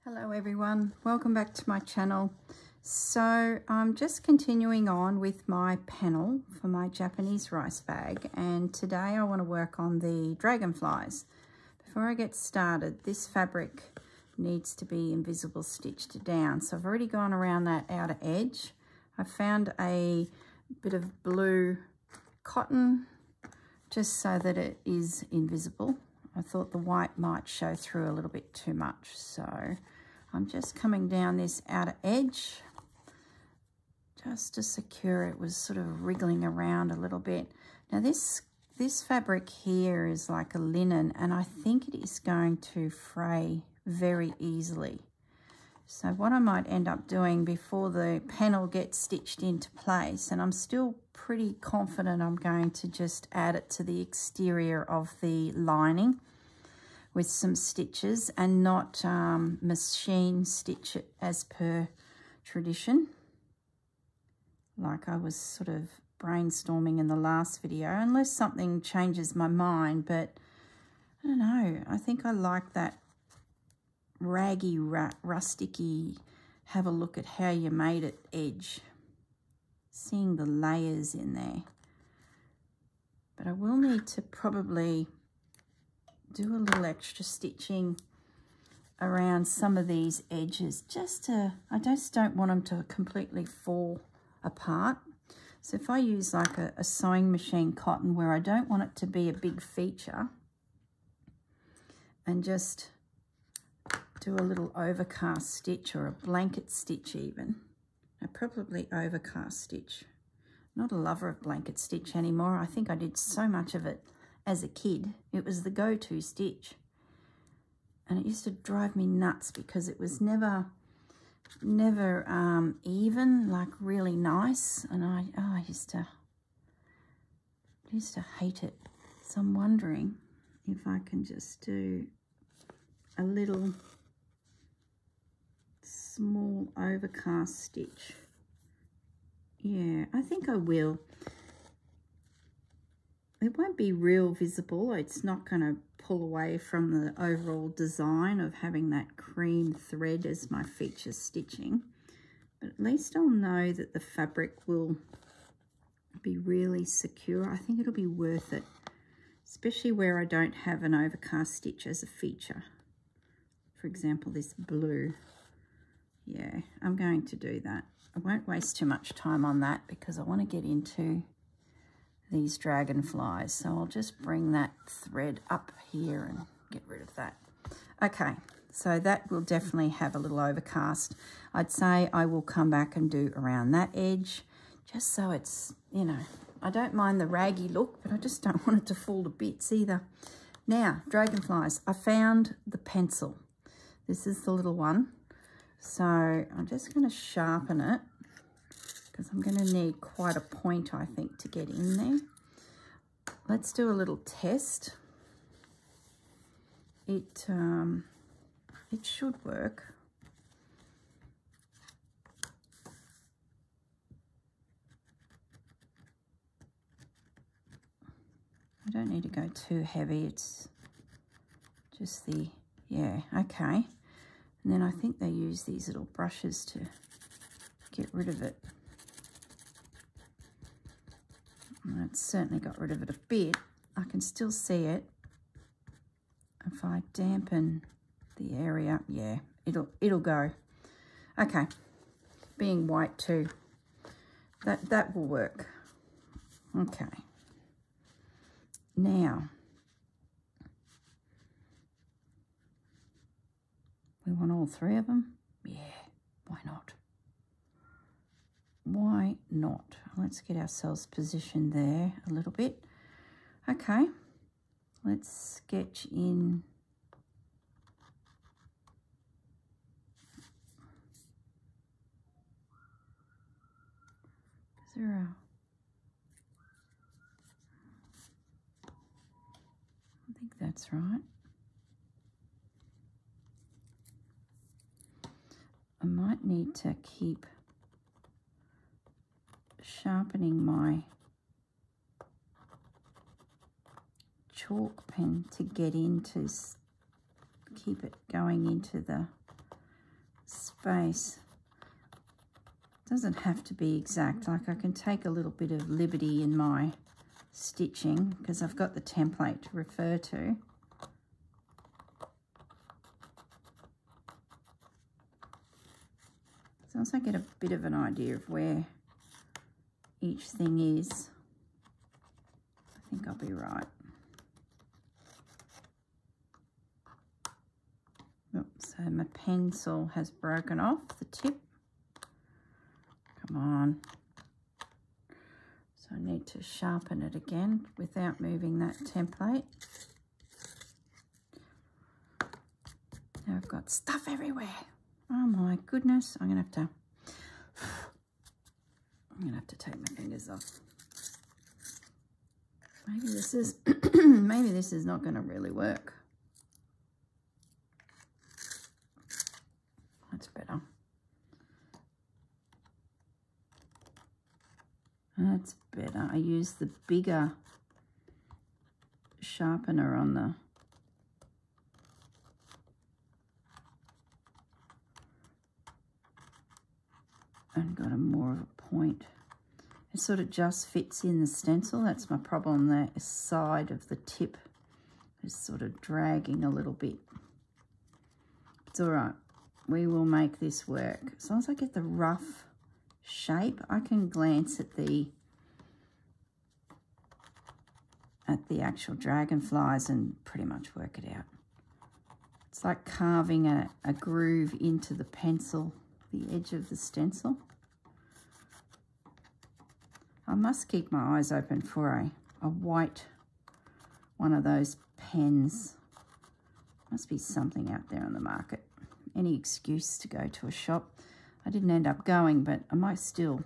Hello everyone, welcome back to my channel. So I'm just continuing on with my panel for my Japanese rice bag, and today I want to work on the dragonflies. Before I get started, this fabric needs to be invisible stitched down, so I've already gone around that outer edge. I found a bit of blue cotton just so that it is invisible. I thought the white might show through a little bit too much, so I'm just coming down this outer edge just to secure it. Was sort of wriggling around a little bit. Now this fabric here is like a linen, and I think it is going to fray very easily. So what I might end up doing before the panel gets stitched into place, and I'm still pretty confident I'm going to just add it to the exterior of the lining with some stitches and not machine stitch it as per tradition, like I was sort of brainstorming in the last video, unless something changes my mind. But I don't know, I think I like that raggy, rusticy, have a look at how you made it edge, seeing the layers in there. But I will need to probably do a little extra stitching around some of these edges, I just don't want them to completely fall apart. So if I use like a sewing machine cotton where I don't want it to be a big feature, and just do a little overcast stitch or a blanket stitch even. Probably overcast stitch. Not a lover of blanket stitch anymore. I think I did so much of it as a kid. It was the go-to stitch. And it used to drive me nuts because it was never even, like really nice. And I used to hate it. So I'm wondering if I can just do a little small overcast stitch. Yeah, I think I will. It won't be real visible. It's not going to pull away from the overall design of having that cream thread as my feature stitching. But at least I'll know that the fabric will be really secure. I think it'll be worth it, especially where I don't have an overcast stitch as a feature. For example, this blue. Yeah, I'm going to do that. I won't waste too much time on that because I want to get into these dragonflies. So I'll just bring that thread up here and get rid of that. Okay, so that will definitely have a little overcast. I'd say I will come back and do around that edge, just so it's, you know, I don't mind the raggy look, but I just don't want it to fall to bits either. Now, dragonflies, I found the pencil. This is the little one. So I'm just going to sharpen it because I'm going to need quite a point, I think, to get in there. Let's do a little test. It should work. I don't need to go too heavy. It's just the, yeah, okay. And then I think they use these little brushes to get rid of it. And it's certainly got rid of it a bit. I can still see it. If I dampen the area, yeah, it'll go. Okay, being white too, that will work. Okay. Now, we want all three of them? Yeah, why not? Why not? Let's get ourselves positioned there a little bit. Okay, let's sketch in. Is there a... I think that's right. I might need to keep sharpening my chalk pen to get into, keep it going into the space. Doesn't have to be exact. Like, I can take a little bit of liberty in my stitching because I've got the template to refer to. So once I get a bit of an idea of where each thing is, I think I'll be right. Oops, so my pencil has broken off the tip. Come on. So I need to sharpen it again without moving that template. Now I've got stuff everywhere. Oh my goodness, I'm gonna have to take my fingers off. Maybe this is maybe this is not gonna really work. That's better. That's better. I use the bigger sharpener on the and got a more of a point. It sort of just fits in the stencil. That's my problem. The side of the tip is sort of dragging a little bit. It's all right. We will make this work. As long as I get the rough shape, I can glance at the actual dragonflies and pretty much work it out. It's like carving a groove into the pencil, the edge of the stencil. I must keep my eyes open for a white one of those pens. Must be something out there on the market. Any excuse to go to a shop. I didn't end up going, but I might still,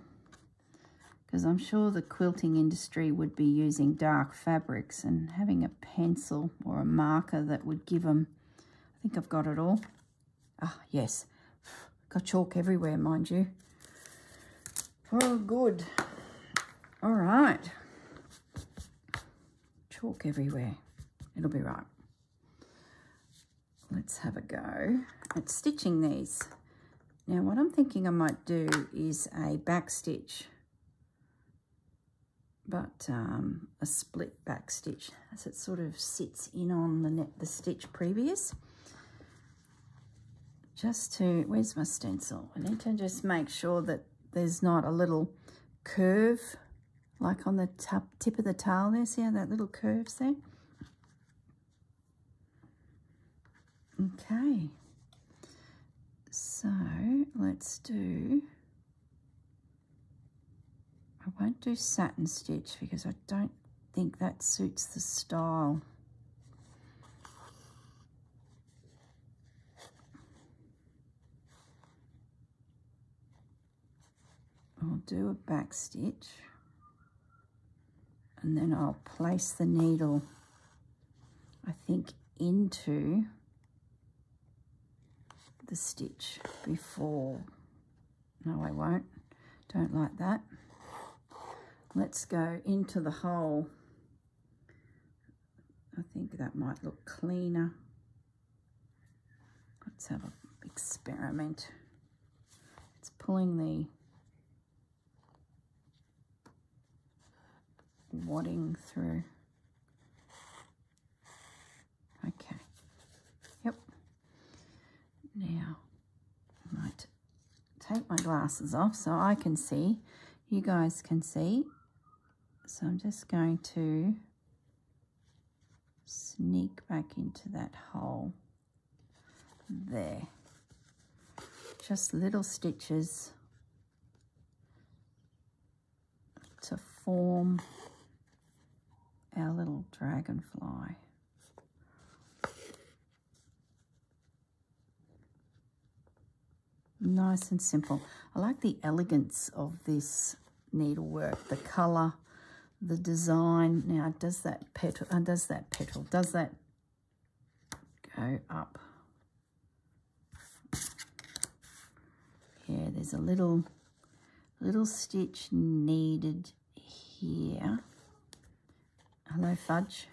because I'm sure the quilting industry would be using dark fabrics, and having a pencil or a marker that would give them, I think I've got it all. Ah, yes. Got chalk everywhere, mind you. Oh, good. All right. Chalk everywhere. It'll be right. Let's have a go at stitching these. Now, what I'm thinking I might do is a back stitch, but a split back stitch, as it sort of sits in on the stitch previous. Just to, where's my stencil? I need to just make sure that there's not a little curve, like on the tip of the tail there. See how that little curve's there? Okay. So let's do, I won't do satin stitch because I don't think that suits the style. I'll do a back stitch and then I'll place the needle, I think, into the stitch before. No, I won't. Don't like that. Let's go into the hole. I think that might look cleaner. Let's have an experiment. It's pulling the wadding through. Okay. Yep. Now, I might take my glasses off so I can see. You guys can see. So I'm just going to sneak back into that hole there. Just little stitches to form our little dragonfly. Nice and simple. I like the elegance of this needlework, the colour, the design. Now, does that petal go up? Yeah, there's a little stitch needed here. Hello, Fudge.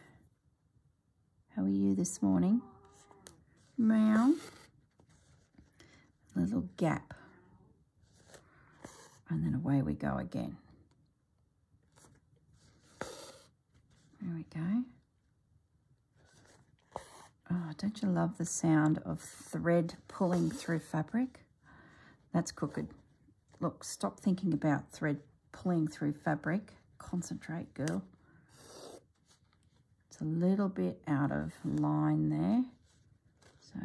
How are you this morning? Meow. little gap. And then away we go again. There we go. Oh, don't you love the sound of thread pulling through fabric? That's crooked. Look, stop thinking about thread pulling through fabric. Concentrate, girl. It's a little bit out of line there. So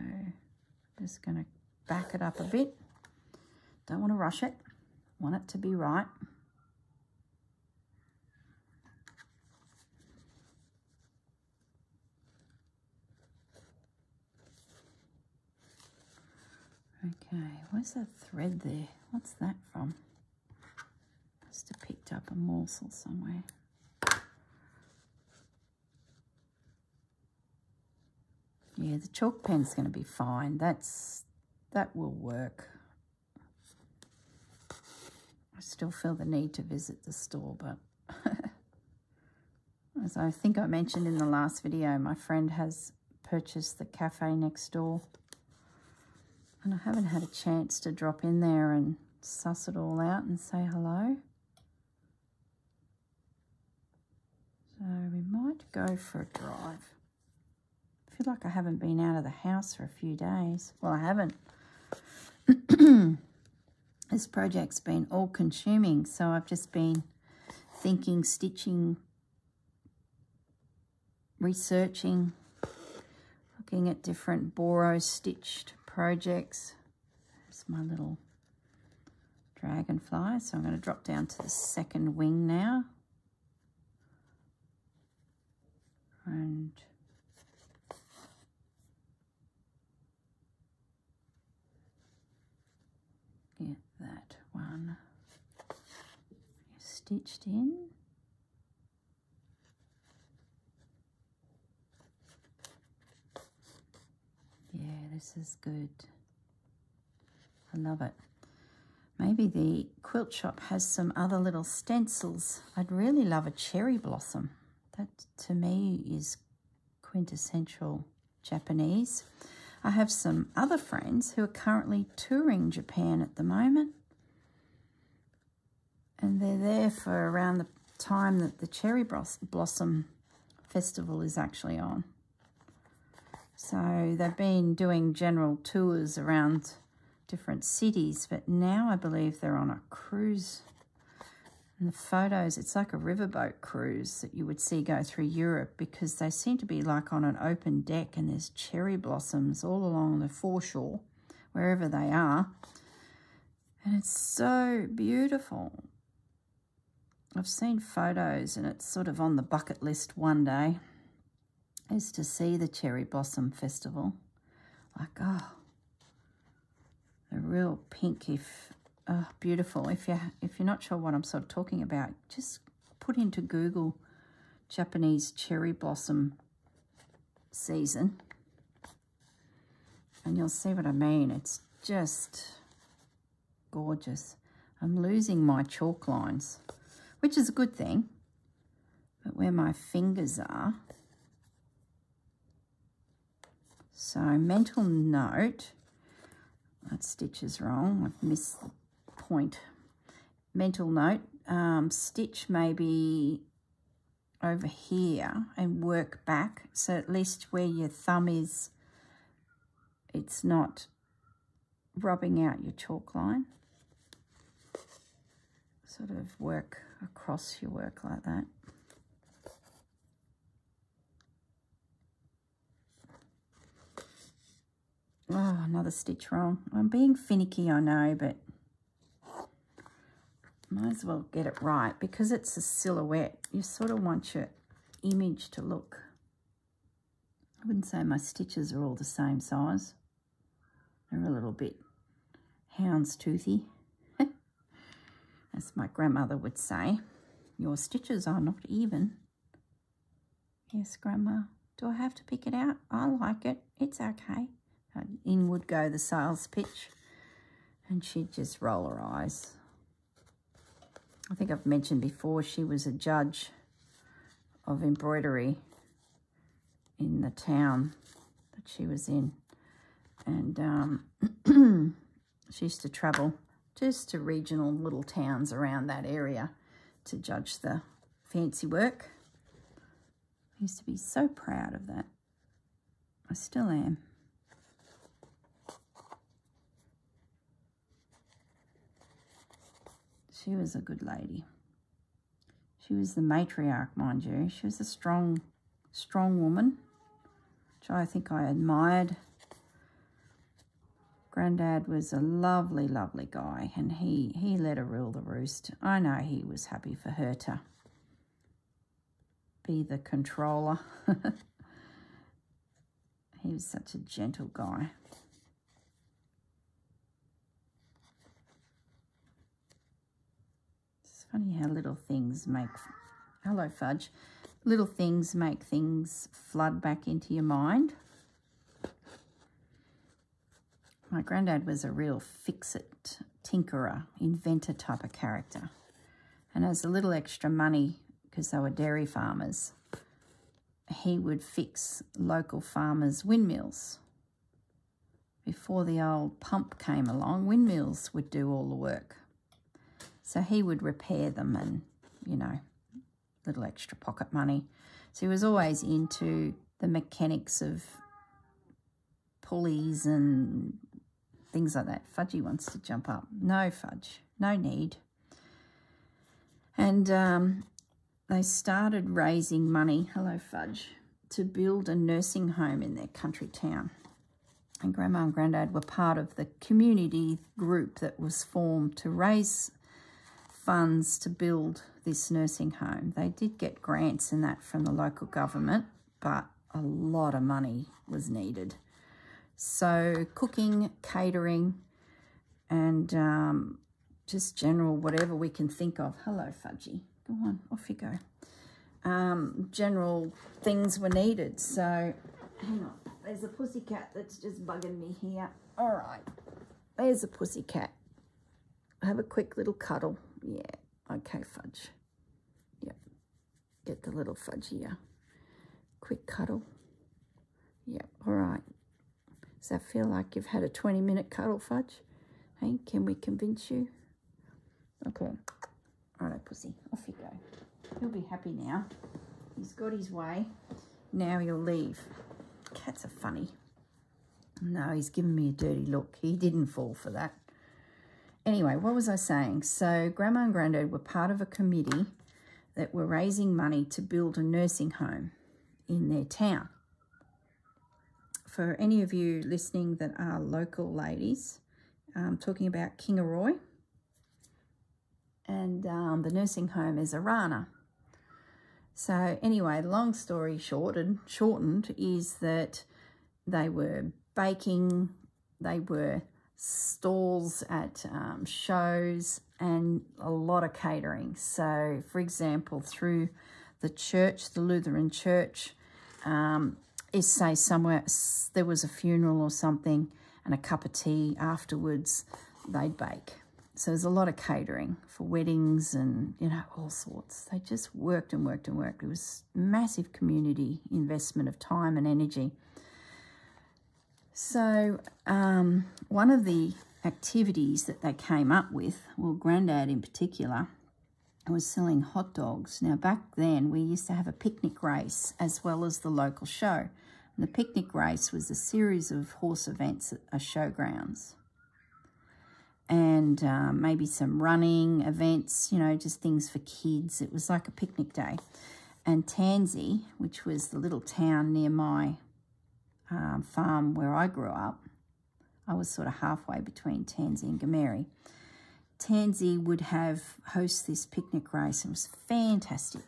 just going to back it up a bit. Don't want to rush it. Want it to be right. Okay, where's that thread there? What's that from? Must have picked up a morsel somewhere. Yeah, the chalk pen's going to be fine. That will work. I still feel the need to visit the store, but as I think I mentioned in the last video, my friend has purchased the cafe next door. And I haven't had a chance to drop in there and suss it all out and say hello. So we might go for a drive. I feel like I haven't been out of the house for a few days. Well, I haven't. This project's been all-consuming, so I've just been thinking, stitching, researching, looking at different Boro stitched projects. There's my little dragonfly. So I'm going to drop down to the second wing now. And get that one stitched in. Yeah, this is good. I love it. Maybe the quilt shop has some other little stencils. I'd really love a cherry blossom. That, to me, is quintessential Japanese. I have some other friends who are currently touring Japan at the moment. And they're there for around the time that the cherry blossom festival is actually on. So they've been doing general tours around different cities, but now I believe they're on a cruise. And the photos, it's like a riverboat cruise that you would see go through Europe, because they seem to be like on an open deck and there's cherry blossoms all along the foreshore, wherever they are. And it's so beautiful. I've seen photos and it's sort of on the bucket list one day, is to see the cherry blossom festival. Like, oh, a real pink, beautiful. If you're not sure what I'm sort of talking about, just put into Google Japanese cherry blossom season and you'll see what I mean. It's just gorgeous. I'm losing my chalk lines, which is a good thing, but where my fingers are. So mental note, that stitch is wrong, I've missed the point. Mental note, stitch maybe over here and work back, so at least where your thumb is, it's not rubbing out your chalk line. Sort of work across your work like that. Oh, another stitch wrong. I'm being finicky, I know, but might as well get it right because it's a silhouette. You sort of want your image to look. I wouldn't say my stitches are all the same size. They're a little bit houndstoothy, as my grandmother would say. Your stitches are not even. Yes, Grandma. Do I have to pick it out? I like it. It's okay. In would go the sales pitch, and she'd just roll her eyes. I think I've mentioned before, she was a judge of embroidery in the town that she was in, and She used to travel just to regional little towns around that area to judge the fancy work. I used to be so proud of that. I still am. She was a good lady. She was the matriarch, mind you. She was a strong woman, which I think I admired. Granddad was a lovely, lovely guy, and he let her rule the roost. I know he was happy for her to be the controller. He was such a gentle guy. It's funny how little things make... Hello, Fudge. Little things make things flood back into your mind. My granddad was a real fix-it, tinkerer, inventor type of character. And as a little extra money, because they were dairy farmers, he would fix local farmers' windmills. Before the old pump came along, windmills would do all the work. So he would repair them and, you know, little extra pocket money. So he was always into the mechanics of pulleys and things like that. Fudgy wants to jump up. No, Fudge, no need. And they started raising money, hello Fudge, to build a nursing home in their country town. And Grandma and Granddad were part of the community group that was formed to raise funds to build this nursing home. They did get grants and that from the local government, but a lot of money was needed. So cooking, catering, and just general whatever we can think of. Hello, Fudgy. Go on, off you go. General things were needed. So, hang on. There's a pussycat that's just bugging me here. All right. There's a pussycat. Have a quick little cuddle. Yeah. Okay, Fudge. Yep. Get the little Fudge here. Quick cuddle. Yep. All right. Does that feel like you've had a 20-minute cuddle, Fudge? Hey, can we convince you? Okay. All right, pussy. Off you go. He'll be happy now. He's got his way. Now he'll leave. Cats are funny. No, he's giving me a dirty look. He didn't fall for that. Anyway, what was I saying? So Grandma and Granddad were part of a committee that were raising money to build a nursing home in their town. For any of you listening that are local ladies, I'm talking about Kingaroy. And the nursing home is Arana. So anyway, long story shortened is that they were baking, they were stalls at shows, and a lot of catering. So, for example, through the church, the Lutheran church, is say somewhere there was a funeral or something and a cup of tea afterwards, they'd bake. So there's a lot of catering for weddings and, you know, all sorts. They just worked and worked and worked. It was massive community investment of time and energy. So one of the activities that they came up with, well, Granddad in particular, was selling hot dogs. Now, back then, we used to have a picnic race as well as the local show. And the picnic race was a series of horse events at showgrounds. And maybe some running events, you know, just things for kids. It was like a picnic day. And Tansy, which was the little town near my farm where I grew up, I was sort of halfway between Tansy and Gameri. Tansy would host this picnic race. It was fantastic.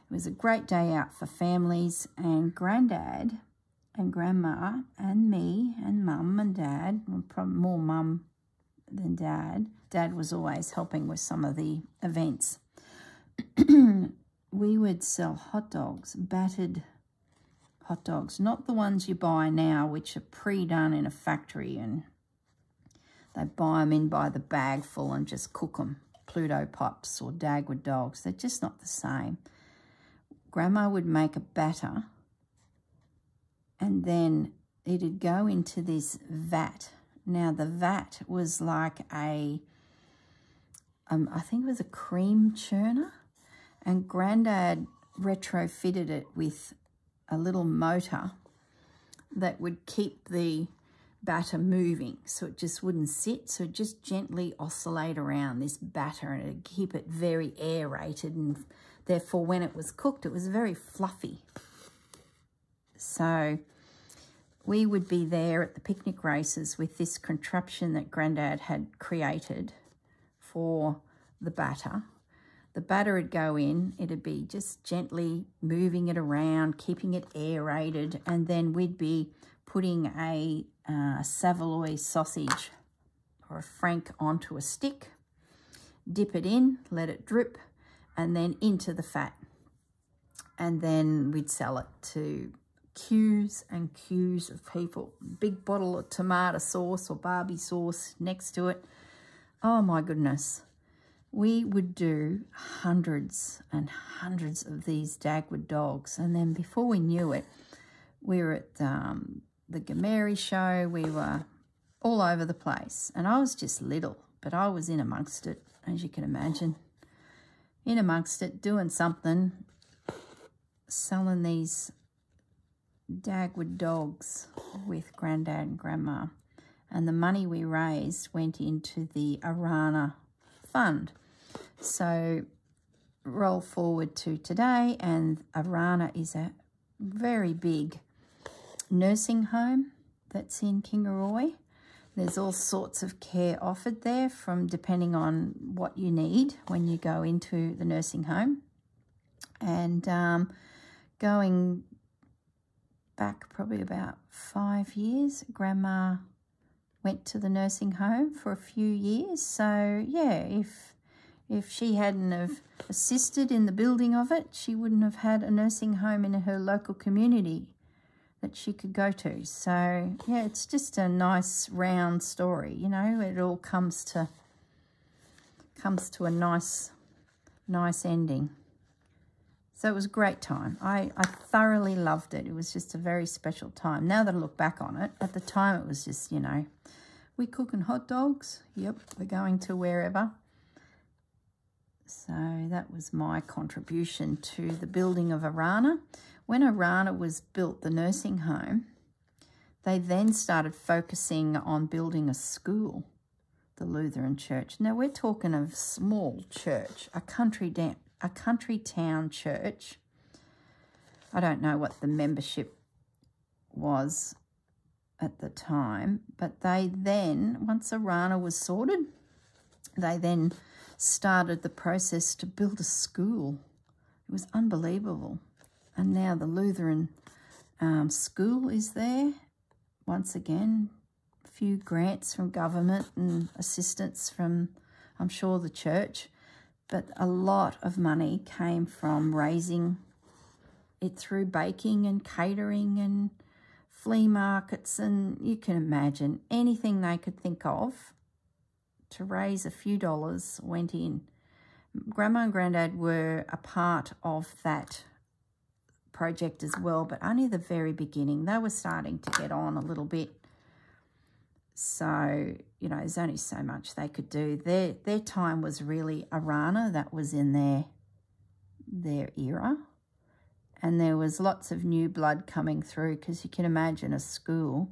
It was a great day out for families, and Granddad and Grandma and me and Mum and Dad, probably more Mum than Dad. Dad was always helping with some of the events. We would sell hot dogs, battered hot dogs, not the ones you buy now, which are pre-done in a factory and they buy them in by the bag full and just cook them. Pluto Pops or Dagwood dogs, they're just not the same. Grandma would make a batter and then it'd go into this vat. Now the vat was like a, I think it was a cream churner, and Grandad retrofitted it with a little motor that would keep the batter moving, so it just wouldn't sit, so it just gently oscillate around this batter, and it'd keep it very aerated, and therefore when it was cooked it was very fluffy. So we would be there at the picnic races with this contraption that Grandad had created for the batter. The batter would go in, it'd be just gently moving it around, keeping it aerated, and then we'd be putting a Savoy sausage or a frank onto a stick, dip it in, let it drip, and then into the fat. And then we'd sell it to queues and queues of people. Big bottle of tomato sauce or Barbie sauce next to it. Oh my goodness. We would do hundreds and hundreds of these Dagwood dogs. And then before we knew it, we were at the Gameri show. We were all over the place. And I was just little, but I was in amongst it, as you can imagine. In amongst it, doing something, selling these Dagwood dogs with Grandad and Grandma. And the money we raised went into the Arana Fund. So roll forward to today, and Arana is a very big nursing home that's in Kingaroy. There's all sorts of care offered there, from depending on what you need when you go into the nursing home. And going back probably about 5 years, Grandma went to the nursing home for a few years. So yeah, if she hadn't have assisted in the building of it, she wouldn't have had a nursing home in her local community that she could go to. So yeah, it's just a nice round story, you know. It all comes to a nice ending. So it was a great time. I thoroughly loved it. It was just a very special time. Now that I look back on it, at the time it was just, you know, we cooking hot dogs. Yep, we're going to wherever. So that was my contribution to the building of Arana. When Arana was built, the nursing home, they then started focusing on building a school, the Lutheran church. Now we're talking of small church, a country town church. I don't know what the membership was at the time, but they then, once Arana was sorted, they then started the process to build a school. It was unbelievable. And now the Lutheran school is there. Once again, a few grants from government and assistance from, I'm sure, the church. But a lot of money came from raising it through baking and catering and flea markets, and you can imagine anything they could think of to raise a few dollars went in. Grandma and Grandad were a part of that project as well, but only the very beginning. They were starting to get on a little bit. So, you know, there's only so much they could do. Their time was really Arana. That was in their era. And there was lots of new blood coming through, because you can imagine a school.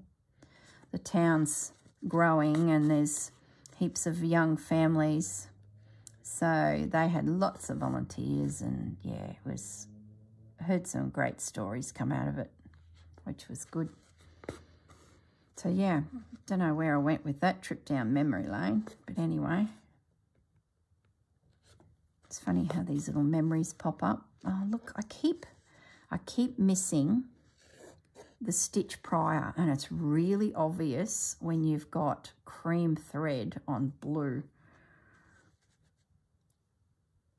The town's growing and there's heaps of young families. So they had lots of volunteers, and yeah, I heard some great stories come out of it, which was good. So yeah, don't know where I went with that trip down memory lane, but anyway. It's funny how these little memories pop up. Oh, look, I keep missing the stitch prior, and it's really obvious when you've got cream thread on blue.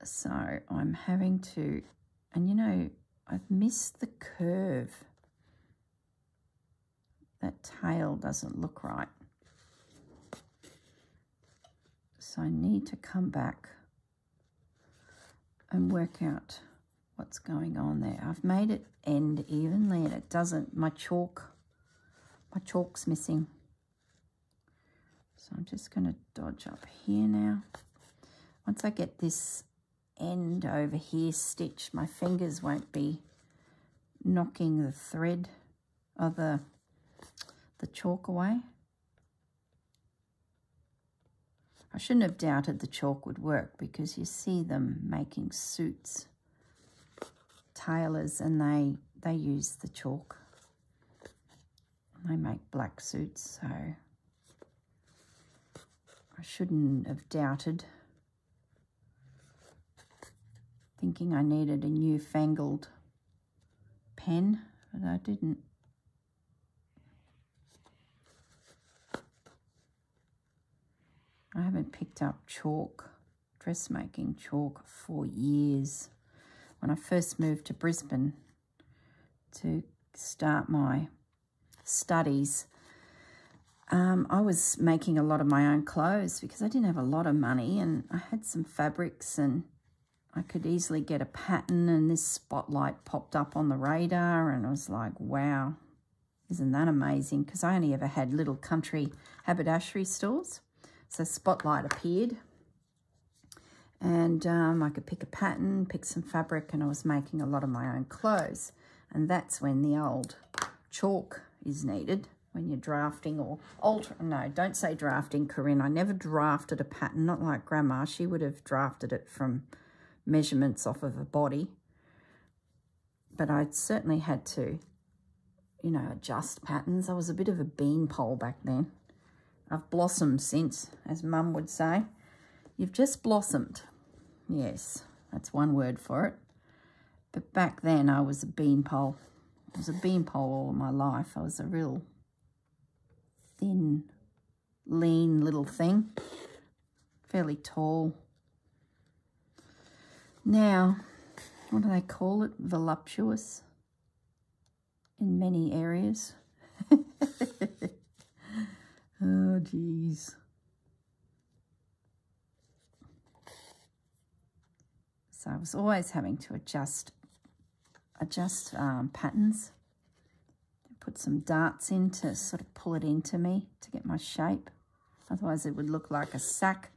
So I'm having to, and you know, I've missed the curve. That tail doesn't look right. So I need to come back and work out what's going on there. I've made it end evenly and it doesn't, my chalk's missing. So I'm just going to dodge up here now. Once I get this end over here stitched, my fingers won't be knocking the thread or the chalk away. I shouldn't have doubted the chalk would work, because you see them making suits, tailors, and they use the chalk. They make black suits, so I shouldn't have doubted, thinking I needed a newfangled pen, but I didn't. I haven't picked up chalk, dressmaking chalk, for years. When I first moved to Brisbane to start my studies, I was making a lot of my own clothes because I didn't have a lot of money, and I had some fabrics and I could easily get a pattern, and this spotlight popped up on the radar and I was like, wow, isn't that amazing? Because I only ever had little country haberdashery stores. So spotlight appeared, and I could pick a pattern, pick some fabric, and I was making a lot of my own clothes. And that's when the old chalk is needed, when you're drafting or no, don't say drafting, Corrine. I never drafted a pattern, not like Grandma. She would have drafted it from measurements off of a body. But I certainly had to, you know, adjust patterns. I was a bit of a beanpole back then. I've blossomed since, as Mum would say. You've just blossomed. Yes, that's one word for it. But back then I was a beanpole. I was a beanpole all my life. I was a real thin, lean little thing. Fairly tall. Now, what do they call it? Voluptuous in many areas. Oh, geez. So I was always having to adjust patterns. Put some darts in to sort of pull it into me to get my shape. Otherwise it would look like a sack.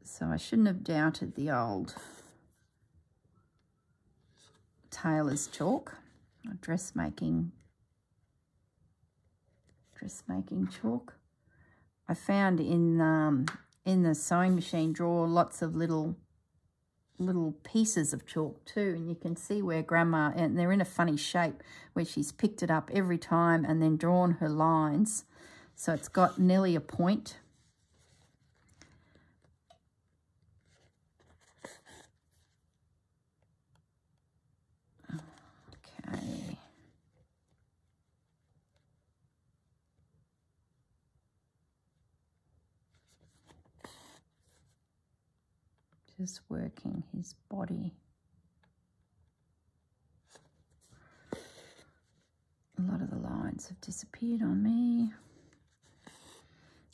So I shouldn't have doubted the old tailor's chalk, or dressmaking chalk. I found in the sewing machine drawer lots of little pieces of chalk too, and you can see where Grandma, and they're in a funny shape, where she's picked it up every time and then drawn her lines, so it's got nearly a point. Okay. Just working his body. A lot of the lines have disappeared on me.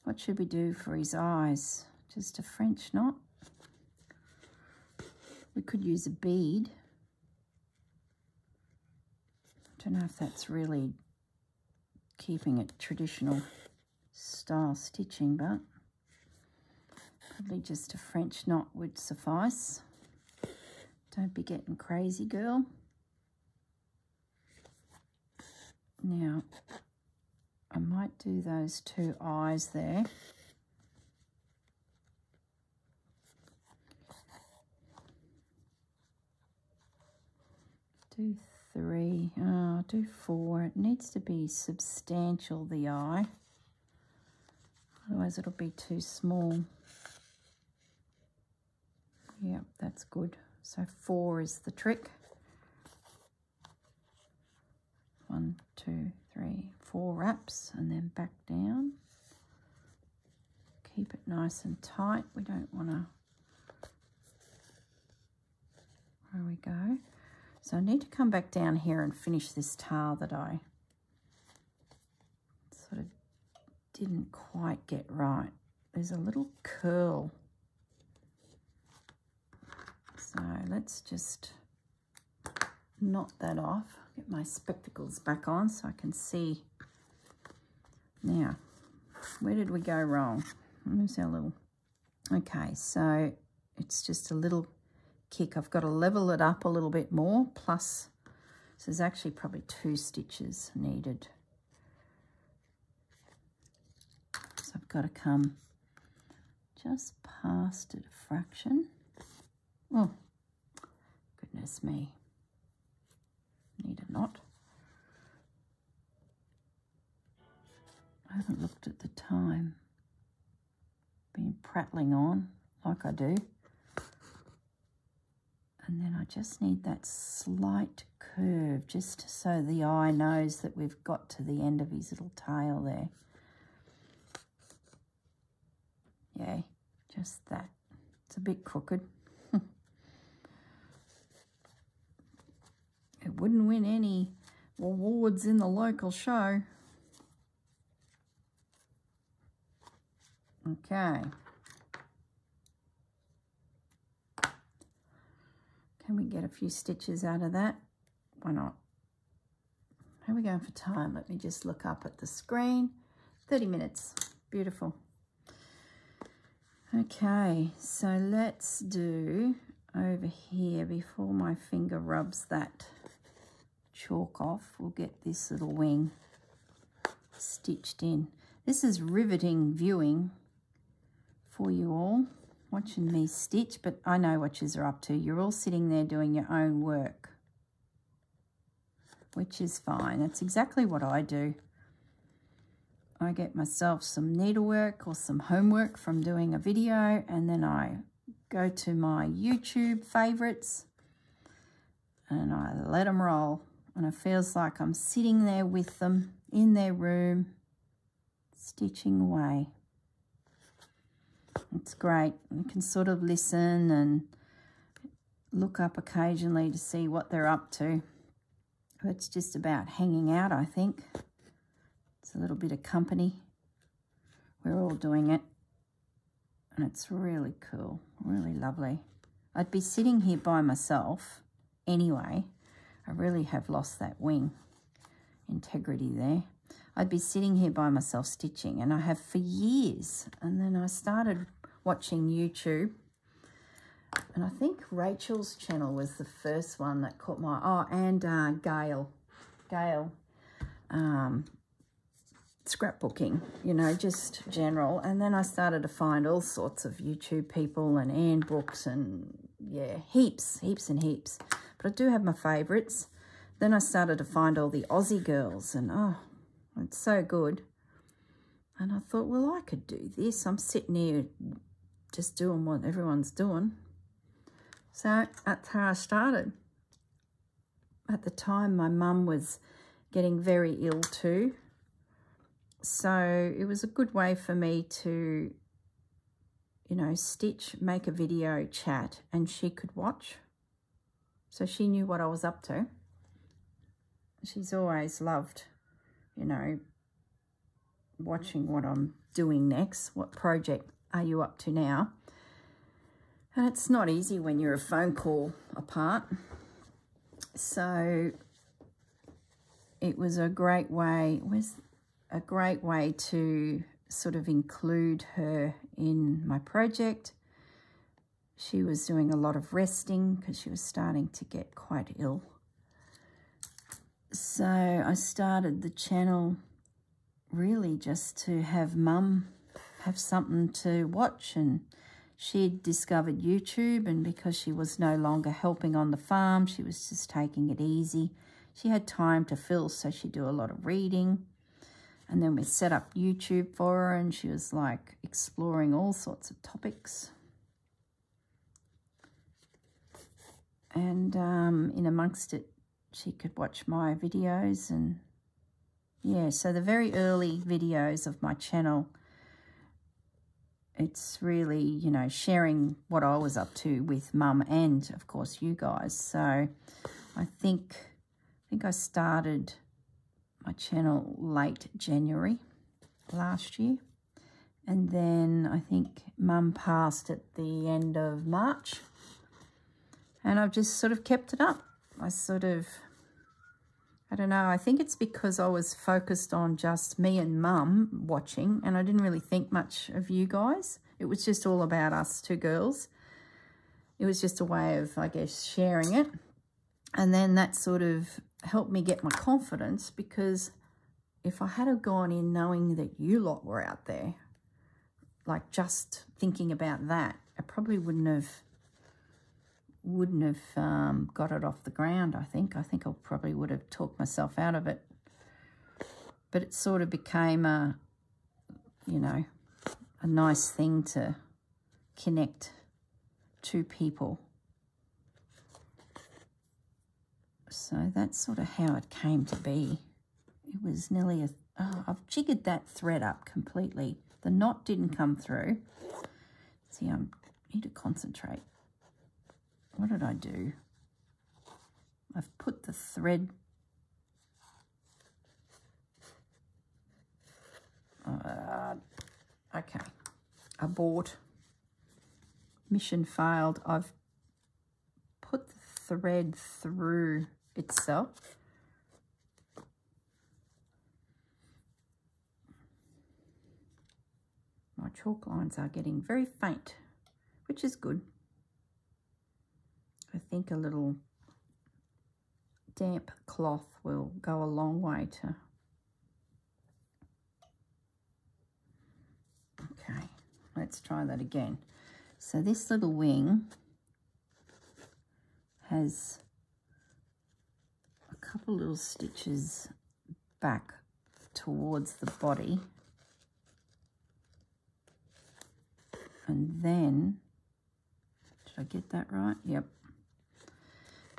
What should we do for his eyes? Just a French knot. We could use a bead. I don't know if that's really keeping it traditional style stitching, but probably just a French knot would suffice. Don't be getting crazy, girl. Now, I might do those two eyes there. Do 3, do 4. It needs to be substantial, the eye. Otherwise it'll be too small. Yep, that's good. So 4 is the trick. 1, 2, 3, 4 wraps, and then back down. Keep it nice and tight. We don't want to... There we go. So I need to come back down here and finish this tail that I sort of didn't quite get right. There's a little curl. So let's just knot that off. Get my spectacles back on so I can see. Now, Where did we go wrong? Where's our little... Okay, so it's just a little kick. I've got to level it up a little bit more, plus, so there's actually probably 2 stitches needed. So I've got to come just past it a fraction. Oh, goodness me. Need a knot. I haven't looked at the time. Been prattling on like I do. And then I just need that slight curve just so the eye knows that we've got to the end of his little tail there. Yeah, just that. It's a bit crooked. It wouldn't win any awards in the local show. Okay. Can we get a few stitches out of that? Why not? How are we going for time? Let me just look up at the screen. 30 minutes. Beautiful. Okay, so let's do over here before my finger rubs that chalk off. We'll get this little wing stitched in. This is riveting viewing for you all, watching me stitch, but I know what yous are up to. You're all sitting there doing your own work, which is fine. That's exactly what I do. I get myself some needlework or some homework from doing a video, and then I go to my YouTube favorites and I let them roll. And it feels like I'm sitting there with them in their room, stitching away. It's great. You can sort of listen and look up occasionally to see what they're up to. It's just about hanging out, I think. It's a little bit of company. We're all doing it. And it's really cool, really lovely. I'd be sitting here by myself anyway. I really have lost that wing integrity there. I'd be sitting here by myself stitching, and I have for years. And then I started watching YouTube, and I think Rachel's channel was the first one that caught my... Oh, and Gail, scrapbooking, you know, just general. And then I started to find all sorts of YouTube people and Anne books and, yeah, heaps and heaps. But I do have my favourites. Then I started to find all the Aussie girls, and oh, it's so good. And I thought, well, I could do this. I'm sitting here just doing what everyone's doing. So that's how I started. At the time, my mum was getting very ill too. So it was a good way for me to, you know, stitch, make a video, chat, and she could watch. So she knew what I was up to. She's always loved, you know, watching what I'm doing next. What project are you up to now? And it's not easy when you're a phone call apart. So it was a great way, to sort of include her in my project. She was doing a lot of resting because she was starting to get quite ill. So I started the channel really just to have Mum have something to watch, and she'd discovered YouTube, and because she was no longer helping on the farm, she was just taking it easy. She had time to fill, so she'd do a lot of reading. And then we set up YouTube for her, and she was like exploring all sorts of topics. And in amongst it, she could watch my videos. And yeah, so the very early videos of my channel, it's really, you know, sharing what I was up to with Mum and, of course, you guys. So I think I started my channel late January last year. And then I think Mum passed at the end of March. And I've just sort of kept it up. I sort of I don't know, I think it's because I was focused on just me and Mum watching, and I didn't really think much of you guys. It was just all about us two girls. It was just a way of, I guess, sharing it. And then that sort of helped me get my confidence, because if I had have gone in knowing that you lot were out there, like just thinking about that, I probably wouldn't have got it off the ground. I think I probably would have talked myself out of it. But it sort of became a, you know, a nice thing to connect two people. So that's sort of how it came to be. It was nearly I've jiggered that thread up completely. The knot didn't come through. See, I need to concentrate. What did I do? I've put the thread... okay. Abort. Mission failed. I've put the thread through itself. My chalk lines are getting very faint, which is good. I think a little damp cloth will go a long way to... Okay, let's try that again. So this little wing has a couple little stitches back towards the body. And then, did I get that right? Yep.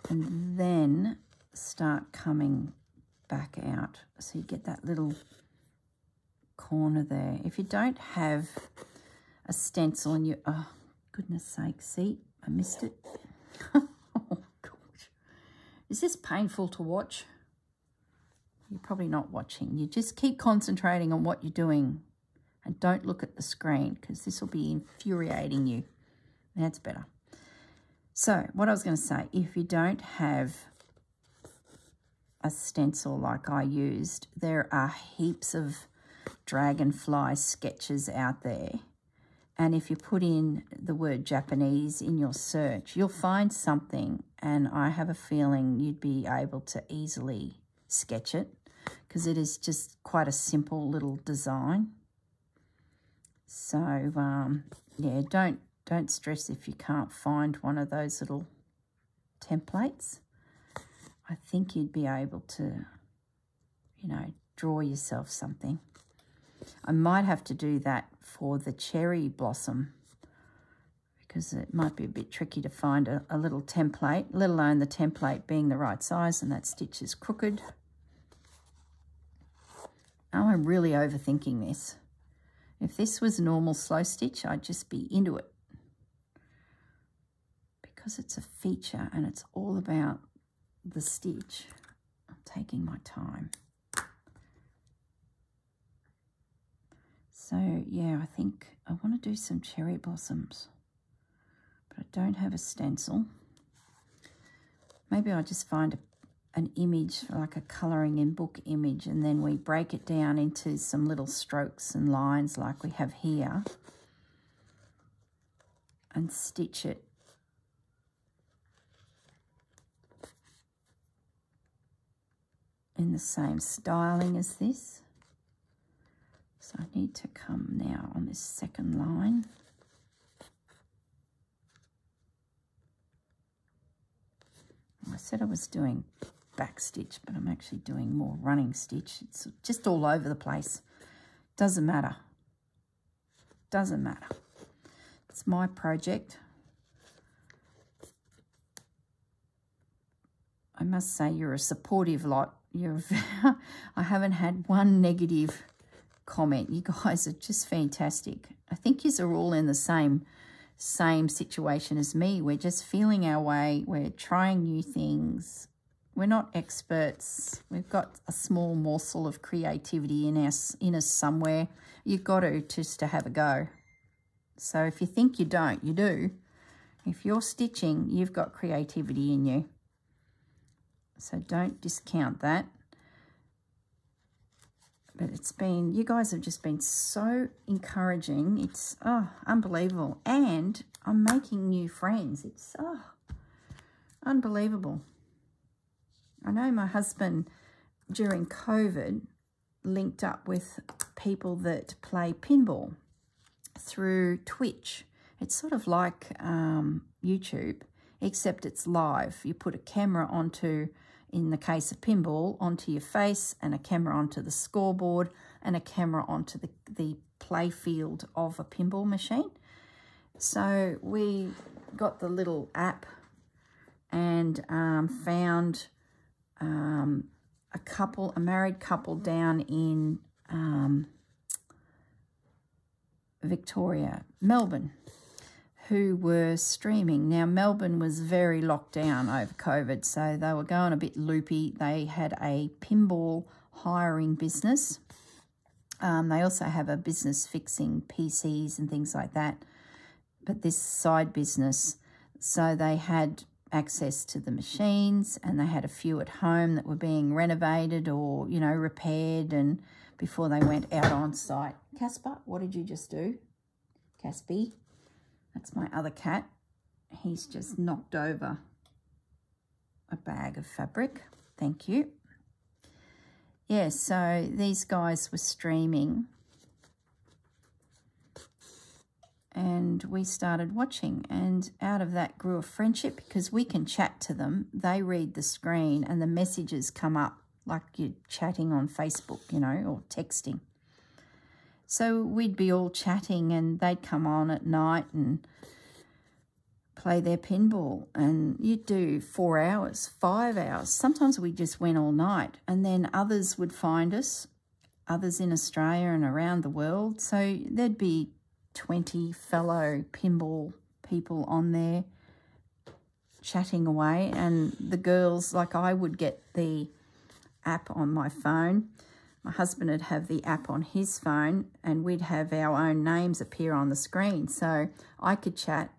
And then start coming back out. So you get that little corner there. If you don't have a stencil and you, oh, goodness sake, see, I missed it. Oh, gosh. Is this painful to watch? You're probably not watching. You just keep concentrating on what you're doing and don't look at the screen, because this will be infuriating you. That's better. So what I was going to say, if you don't have a stencil like I used, there are heaps of dragonfly sketches out there. And if you put in the word Japanese in your search, you'll find something, and I have a feeling you'd be able to easily sketch it, because it is just quite a simple little design. So, yeah, don't stress if you can't find one of those little templates. I think you'd be able to, you know, draw yourself something. I might have to do that for the cherry blossom, because it might be a bit tricky to find a little template, let alone the template being the right size and that stitch is crooked. Oh, I'm really overthinking this. If this was a normal slow stitch, I'd just be into it. Because it's a feature and it's all about the stitch, I'm taking my time. So, yeah, I think I want to do some cherry blossoms, but I don't have a stencil. Maybe I'll just find an image, like a colouring in book image, and then we break it down into some little strokes and lines like we have here, and stitch it in the same styling as this. So I need to come now on this second line. I said I was doing back stitch, but I'm actually doing more running stitch. It's just all over the place. Doesn't matter. Doesn't matter. It's my project. I must say you're a supportive lot. I haven't had one negative comment. You guys are just fantastic. I think you are all in the same situation as me. We're just feeling our way. We're trying new things. We're not experts. We've got a small morsel of creativity in us somewhere. You've got to just to have a go. So if you think you don't, you do. If you're stitching, you've got creativity in you. So don't discount that. But it's been, you guys have just been so encouraging. It's, unbelievable. And I'm making new friends. It's, unbelievable. I know my husband, during COVID, linked up with people that play pinball through Twitch. It's sort of like YouTube, except it's live. You put a camera onto, in the case of pinball, onto your face, and a camera onto the scoreboard, and a camera onto the play field of a pinball machine. So we got the little app and found a married couple down in Victoria, Melbourne, who were streaming. Now, Melbourne was very locked down over COVID, so they were going a bit loopy. They had a pinball hiring business. They also have a business fixing PCs and things like that, but this side business, so they had access to the machines, and they had a few at home that were being renovated or, you know, repaired, and before they went out on site. Casper, what did you just do? Caspy, that's my other cat. He's just knocked over a bag of fabric. Thank you. Yeah, so these guys were streaming, and we started watching, and out of that grew a friendship because we can chat to them. They read the screen and the messages come up like you're chatting on Facebook, you know, or texting. So we'd be all chatting, and they'd come on at night and play their pinball, and you'd do 4 hours, 5 hours. Sometimes we just went all night, and then others would find us, others in Australia and around the world. So there'd be 20 fellow pinball people on there chatting away, and the girls, like I would get the app on my phone. My husband would have the app on his phone, and we'd have our own names appear on the screen. So I could chat,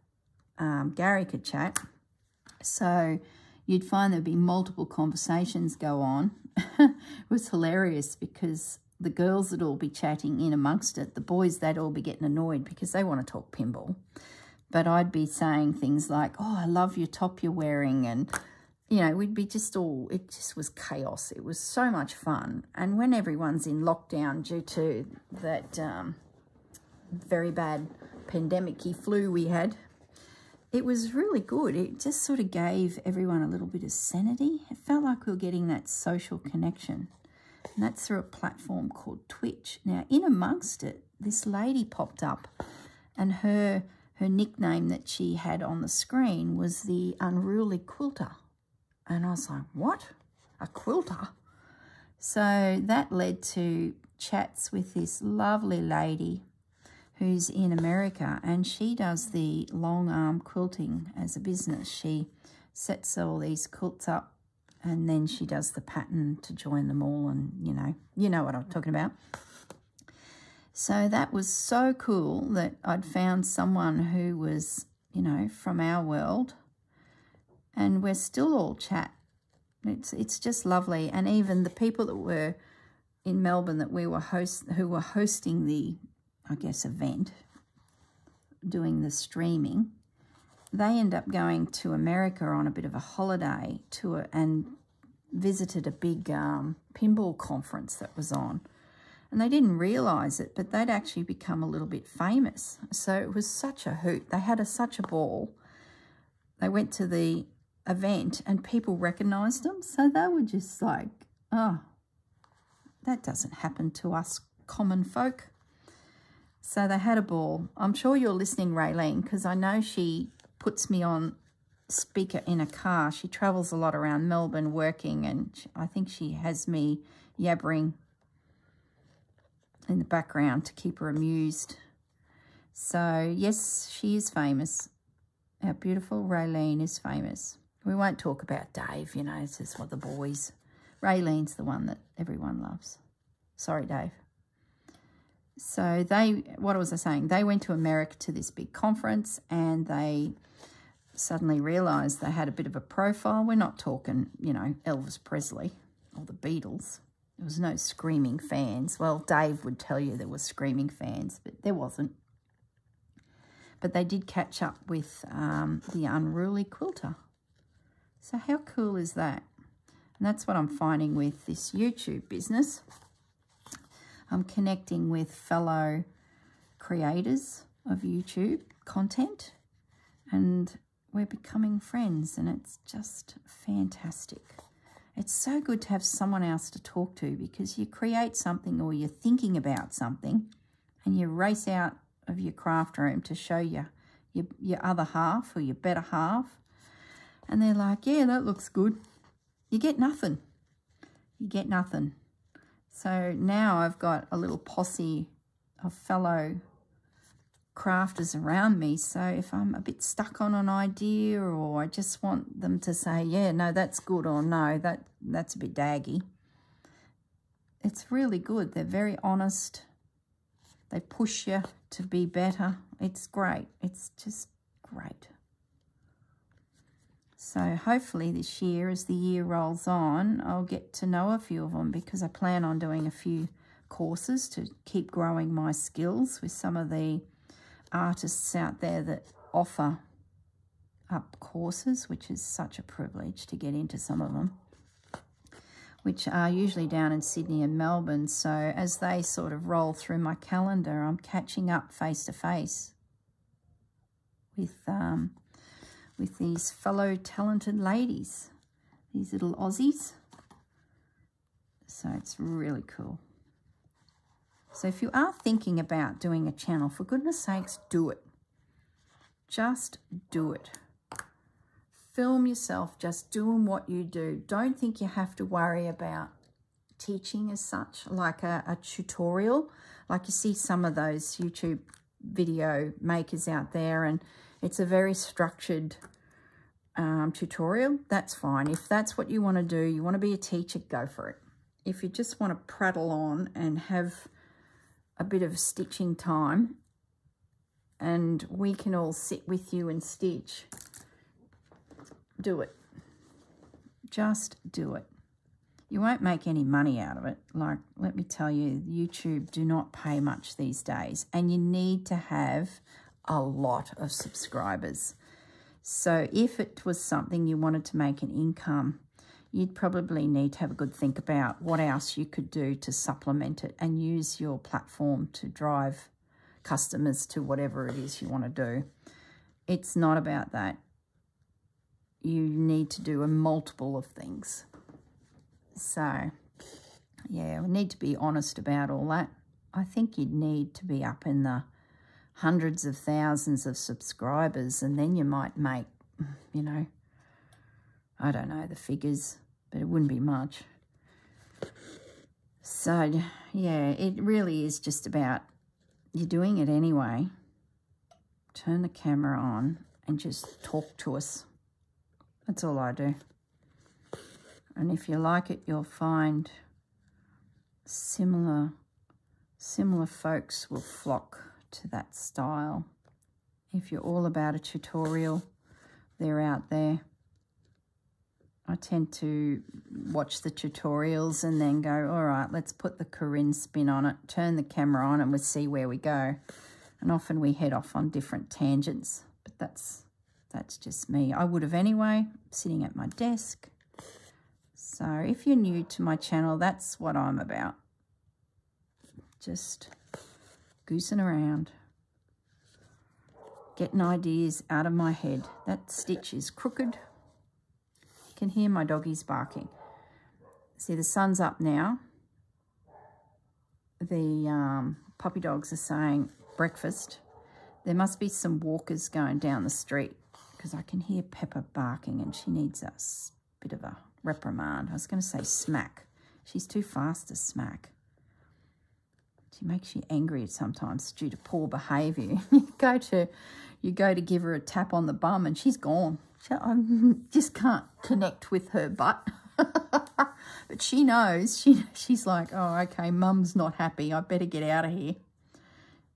Gary could chat. So you'd find there'd be multiple conversations go on. It was hilarious because the girls would all be chatting in amongst it. The boys, they'd all be getting annoyed because they want to talk pinball. But I'd be saying things like, oh, I love your top you're wearing, and you know, we'd be just all, it just was chaos. It was so much fun. And when everyone's in lockdown due to that very bad pandemic-y flu we had, it was really good. It just sort of gave everyone a little bit of sanity. It felt like we were getting that social connection. And that's through a platform called Twitch. Now, in amongst it, this lady popped up, and her nickname that she had on the screen was the Unruly Quilter. And I was like, what? A quilter? So that led to chats with this lovely lady who's in America, and she does the long arm quilting as a business. She sets all these quilts up, and then she does the pattern to join them all, and you know what I'm talking about. So that was so cool that I'd found someone who was, you know, from our world, and we're still all chat. It's just lovely. And even the people that were in Melbourne that we were who were hosting the, I guess, event, doing the streaming, they end up going to America on a bit of a holiday tour and visited a big pinball conference that was on. And they didn't realise it, but they'd actually become a little bit famous. So it was such a hoot. They had such a ball. They went to the event and people recognised them. So they were just like, oh, that doesn't happen to us common folk. So they had a ball. I'm sure you're listening, Raylene, because I know she puts me on speaker in a car. She travels a lot around Melbourne working, and I think she has me yabbering in the background to keep her amused. So, yes, she is famous. Our beautiful Raylene is famous. We won't talk about Dave, you know, it's just what the boys. Raylene's the one that everyone loves. Sorry, Dave. So what was I saying? They went to America to this big conference, and they suddenly realised they had a bit of a profile. We're not talking, you know, Elvis Presley or the Beatles. There was no screaming fans. Well, Dave would tell you there were screaming fans, but there wasn't. But they did catch up with the unruly quilter. So how cool is that? And that's what I'm finding with this YouTube business. I'm connecting with fellow creators of YouTube content, and we're becoming friends, and it's just fantastic. It's so good to have someone else to talk to, because you create something or you're thinking about something and you race out of your craft room to show your other half or your better half, and they're like, yeah, that looks good. You get nothing. You get nothing. So now I've got a little posse of fellow crafters around me, so if I'm a bit stuck on an idea, or I just want them to say, yeah, no, that's good, or no, that's a bit daggy, it's really good. They're very honest. They push you to be better. It's great. It's just great. So hopefully this year, as the year rolls on, I'll get to know a few of them, because I plan on doing a few courses to keep growing my skills with some of the artists out there that offer up courses, which is such a privilege to get into some of them, which are usually down in Sydney and Melbourne. So as they sort of roll through my calendar, I'm catching up face to face with these fellow talented ladies, these little Aussies. So it's really cool. So if you are thinking about doing a channel, for goodness sakes, do it. Just do it. Film yourself just doing what you do. Don't think you have to worry about teaching as such, like a tutorial. Like you see some of those YouTube video makers out there, and it's a very structured tutorial. That's fine. If that's what you want to do, you want to be a teacher, go for it. If you just want to prattle on and have a bit of stitching time, and we can all sit with you and stitch, do it. Just do it. You won't make any money out of it. Like, let me tell you, YouTube do not pay much these days, and you need to have a lot of subscribers. So if it was something you wanted to make an income, you'd probably need to have a good think about what else you could do to supplement it and use your platform to drive customers to whatever it is you want to do. It's not about that. You need to do a multiple of things. So, yeah, we need to be honest about all that. I think you'd need to be up in the hundreds of thousands of subscribers, and then you might make, you know, I don't know the figures, but it wouldn't be much. So, yeah, it really is just about you doing it anyway. Turn the camera on and just talk to us. That's all I do. And if you like it, you'll find similar folks will flock to that style. If you're all about a tutorial, they're out there. I tend to watch the tutorials and then go, all right, let's put the Corrine spin on it, turn the camera on, and we'll see where we go. And often we head off on different tangents, but that's just me. I would have anyway, sitting at my desk. So if you're new to my channel, that's what I'm about. Just goosing around, getting ideas out of my head. That stitch is crooked. You can hear my doggies barking. See, the sun's up now. The puppy dogs are saying breakfast. There must be some walkers going down the street, because I can hear Pepper barking and she needs a bit of a reprimand. I was going to say smack. She's too fast to smack. She makes you angry sometimes due to poor behaviour. You go to give her a tap on the bum and she's gone. I just can't connect with her butt. But she knows. She's like, oh, okay, Mum's not happy. I better get out of here.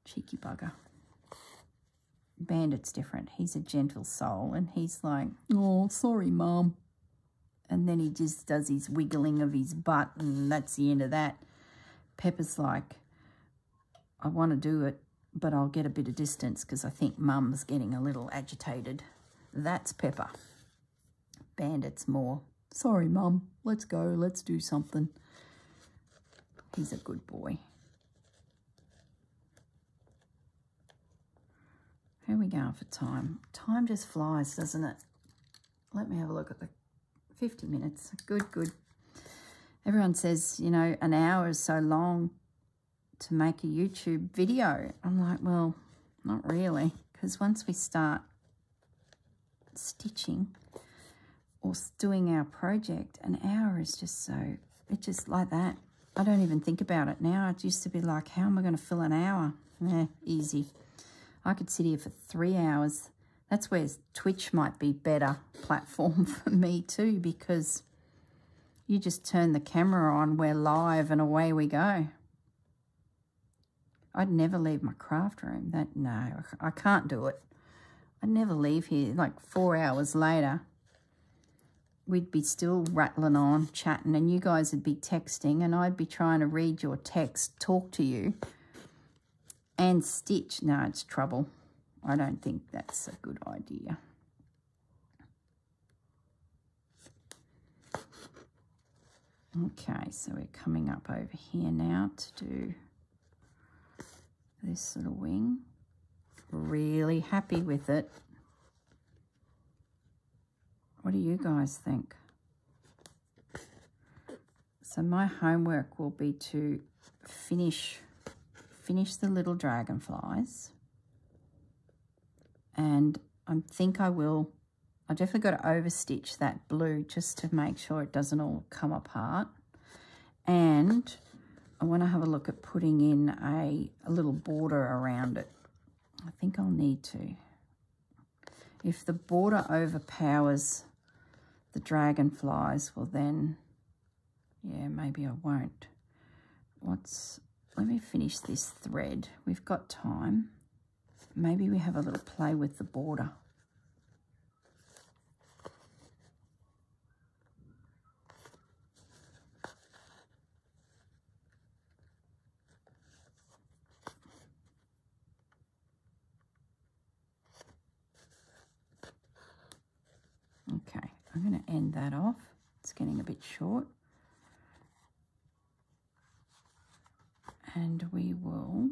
Cheeky bugger. Bandit's different. He's a gentle soul, and he's like, oh, sorry, Mum. And then he just does his wiggling of his butt, and that's the end of that. Pepper's like, I want to do it, but I'll get a bit of distance because I think Mum's getting a little agitated. That's Pepper. Bandit's more, sorry, Mum, let's go, let's do something. He's a good boy. How are we going for time? Time just flies, doesn't it? Let me have a look at the 50 minutes. Good, good. Everyone says, you know, an hour is so long to make a YouTube video. I'm like, well, not really, because once we start stitching or doing our project, an hour is just so, it's just like that. I don't even think about it now. It used to be like, how am I going to fill an hour? Easy. I could sit here for 3 hours. That's where Twitch might be better platform for me too, because you just turn the camera on, we're live, and away we go. I'd never leave my craft room. No, I can't do it. I'd never leave here. Like 4 hours later, we'd be still rattling on, chatting, and you guys would be texting, and I'd be trying to read your text, talk to you, and stitch. No, it's trouble. I don't think that's a good idea. Okay, so we're coming up over here now to do this little wing. Really happy with it. What do you guys think? So my homework will be to finish the little dragonflies. And I think I definitely got to overstitch that blue just to make sure it doesn't all come apart. And I want to have a look at putting in a little border around it. I think I'll need to. If the border overpowers the dragonflies, well then, yeah, maybe I won't. Let me finish this thread. We've got time. Maybe we have a little play with the border. Okay, I'm going to end that off. It's getting a bit short. And we will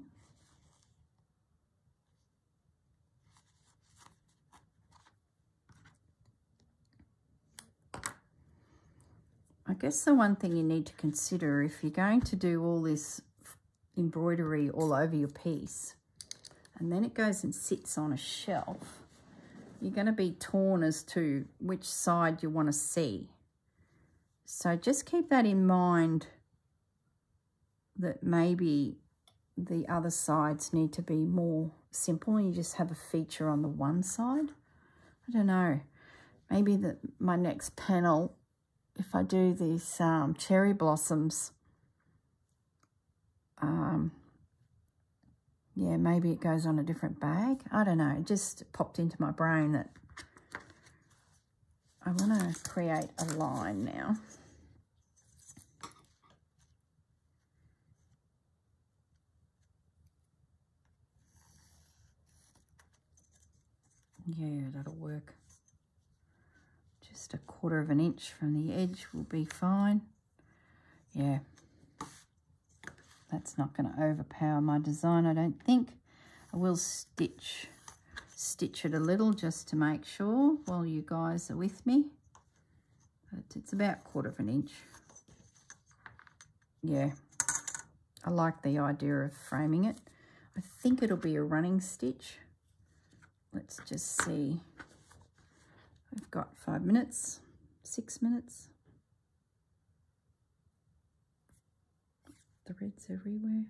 I guess the one thing you need to consider if you're going to do all this embroidery all over your piece and then it goes and sits on a shelf, you're going to be torn as to which side you want to see. So just keep that in mind, that maybe the other sides need to be more simple and you just have a feature on the one side. I don't know. Maybe my next panel, if I do these cherry blossoms, yeah, maybe it goes on a different bag. I don't know. It just popped into my brain that I want to create a line now. Yeah, that'll work. Just 1/4 of an inch from the edge will be fine. Yeah. That's not going to overpower my design, I don't think. I will stitch it a little just to make sure while you guys are with me. But it's about 1/4 of an inch. Yeah. I like the idea of framing it. I think it'll be a running stitch. Let's just see. We've got 5 minutes, 6 minutes. Threads everywhere.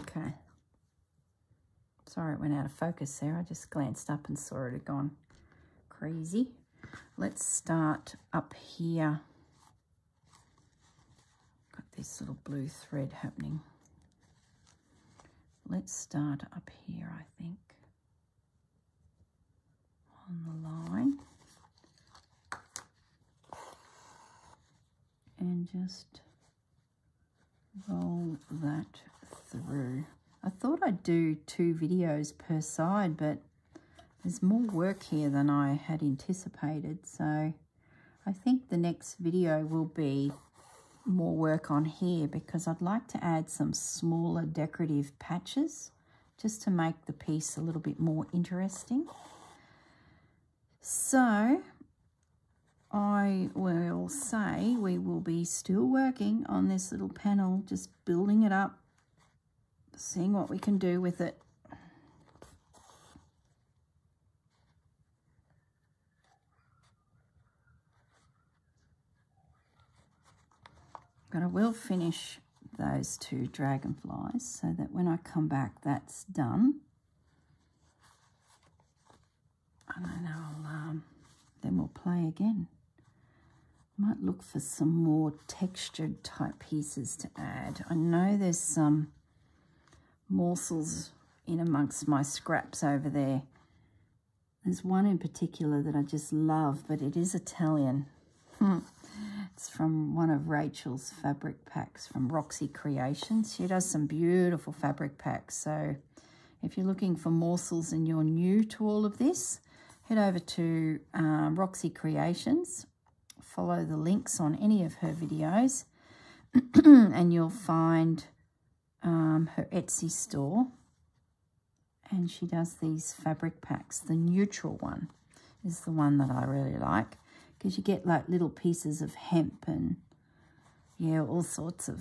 Okay. Sorry it went out of focus there. I just glanced up and saw it had gone crazy. Let's start up here. Got this little blue thread happening. Let's start up here, I think. on the line. And just roll that through. I thought I'd do 2 videos per side, but there's more work here than I had anticipated. So I think the next video will be more work on here because I'd like to add some smaller decorative patches just to make the piece a little bit more interesting. So I will say we will be still working on this little panel, just building it up, seeing what we can do with it. But I will finish those 2 dragonflies so that when I come back that's done. And then then we'll play again. Might look for some more textured type pieces to add. I know there's some morsels in amongst my scraps over there. There's one in particular that I just love, but it is Italian. It's from one of Rachel's fabric packs from Roxy Creations. She does some beautiful fabric packs. So if you're looking for morsels and you're new to all of this, head over to Roxy Creations. Follow the links on any of her videos and you'll find her Etsy store. And she does these fabric packs. The neutral one is the one that I really like because you get like little pieces of hemp and yeah, all sorts of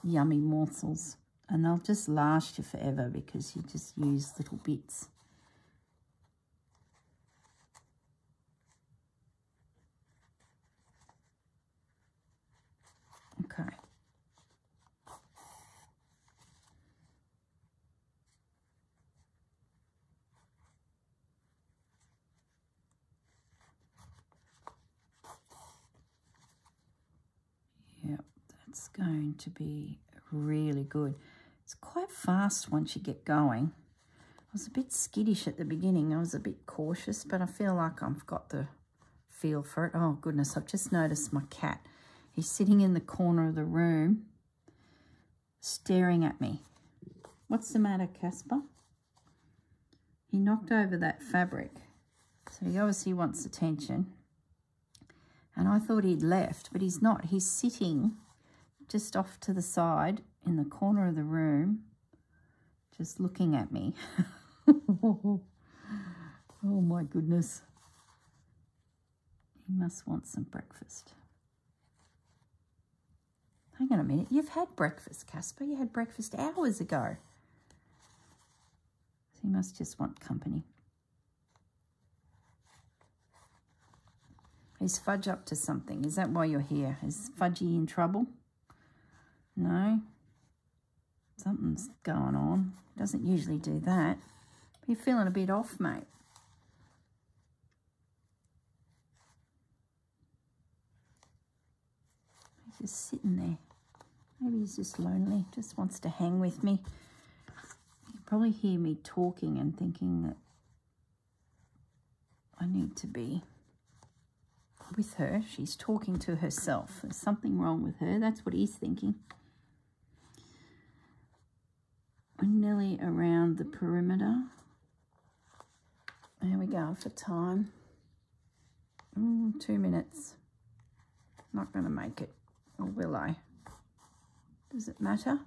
yummy morsels. And they'll just last you forever because you just use little bits. Okay. Yep, that's going to be really good. It's quite fast once you get going. I was a bit skittish at the beginning. I was a bit cautious, but I feel like I've got the feel for it. Oh, goodness, I've just noticed my cat. He's sitting in the corner of the room, staring at me. What's the matter, Casper? He knocked over that fabric, so he obviously wants attention. And I thought he'd left, but he's not. He's sitting just off to the side in the corner of the room, just looking at me. Oh my goodness. He must want some breakfast. Hang on a minute. You've had breakfast, Casper. You had breakfast hours ago. So he must just want company. Is Fudge up to something? Is that why you're here? Is Fudgy in trouble? No? Something's going on. Doesn't usually do that. You're feeling a bit off, mate. He's just sitting there. Maybe he's just lonely, just wants to hang with me. You probably hear me talking and thinking that I need to be with her. She's talking to herself. There's something wrong with her. That's what he's thinking. We're nearly around the perimeter. There we go for time. 2 minutes. Not going to make it. Or will I? Does it matter?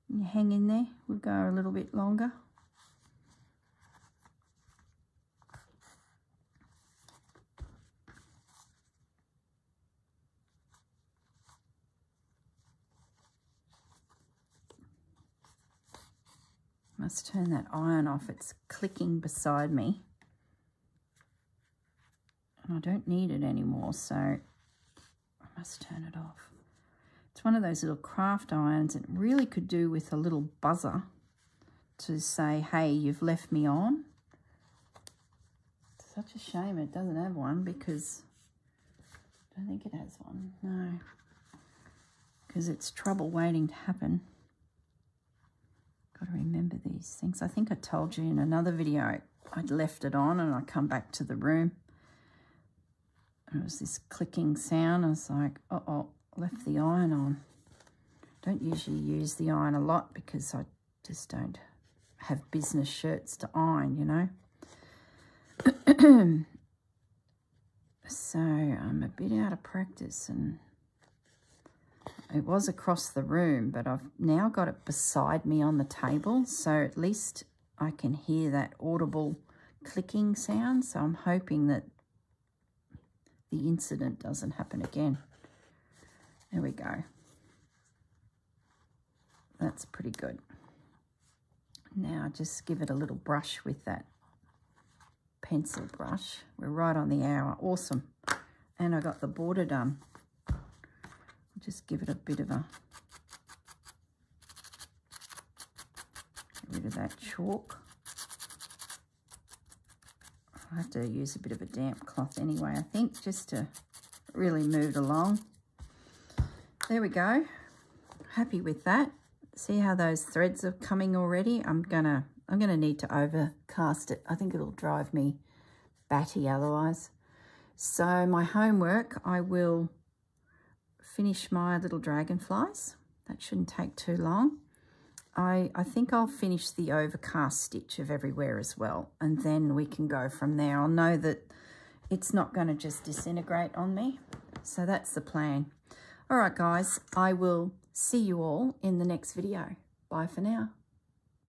You hang in there. We'll go a little bit longer. Must turn that iron off. It's clicking beside me. And I don't need it anymore, so I must turn it off. It's one of those little craft irons. It really could do with a little buzzer to say, hey, you've left me on. It's such a shame it doesn't have one because I don't think it has one. No. Because it's trouble waiting to happen. Got to remember these things. I think I told you in another video I'd left it on and I come back to the room. And it was this clicking sound. I was like, uh-oh, left the iron on. Don't usually use the iron a lot because I just don't have business shirts to iron, you know. So I'm a bit out of practice, and it was across the room, but I've now got it beside me on the table, so at least I can hear that audible clicking sound. So I'm hoping that the incident doesn't happen again. There we go. That's pretty good. Now just give it a little brush with that pencil brush. We're right on the hour. Awesome. And I got the border done. Just give it a bit of a, get rid of that chalk. I have to use a bit of a damp cloth anyway, I think, just to really move it along. There we go. Happy with that. See how those threads are coming already? I'm gonna need to overcast it. I think it'll drive me batty otherwise. So my homework, I will finish my little dragonflies. That shouldn't take too long. I think I'll finish the overcast stitch of everywhere as well, and then we can go from there. I'll know that it's not going to just disintegrate on me. So that's the plan. All right, guys, I will see you all in the next video. Bye for now.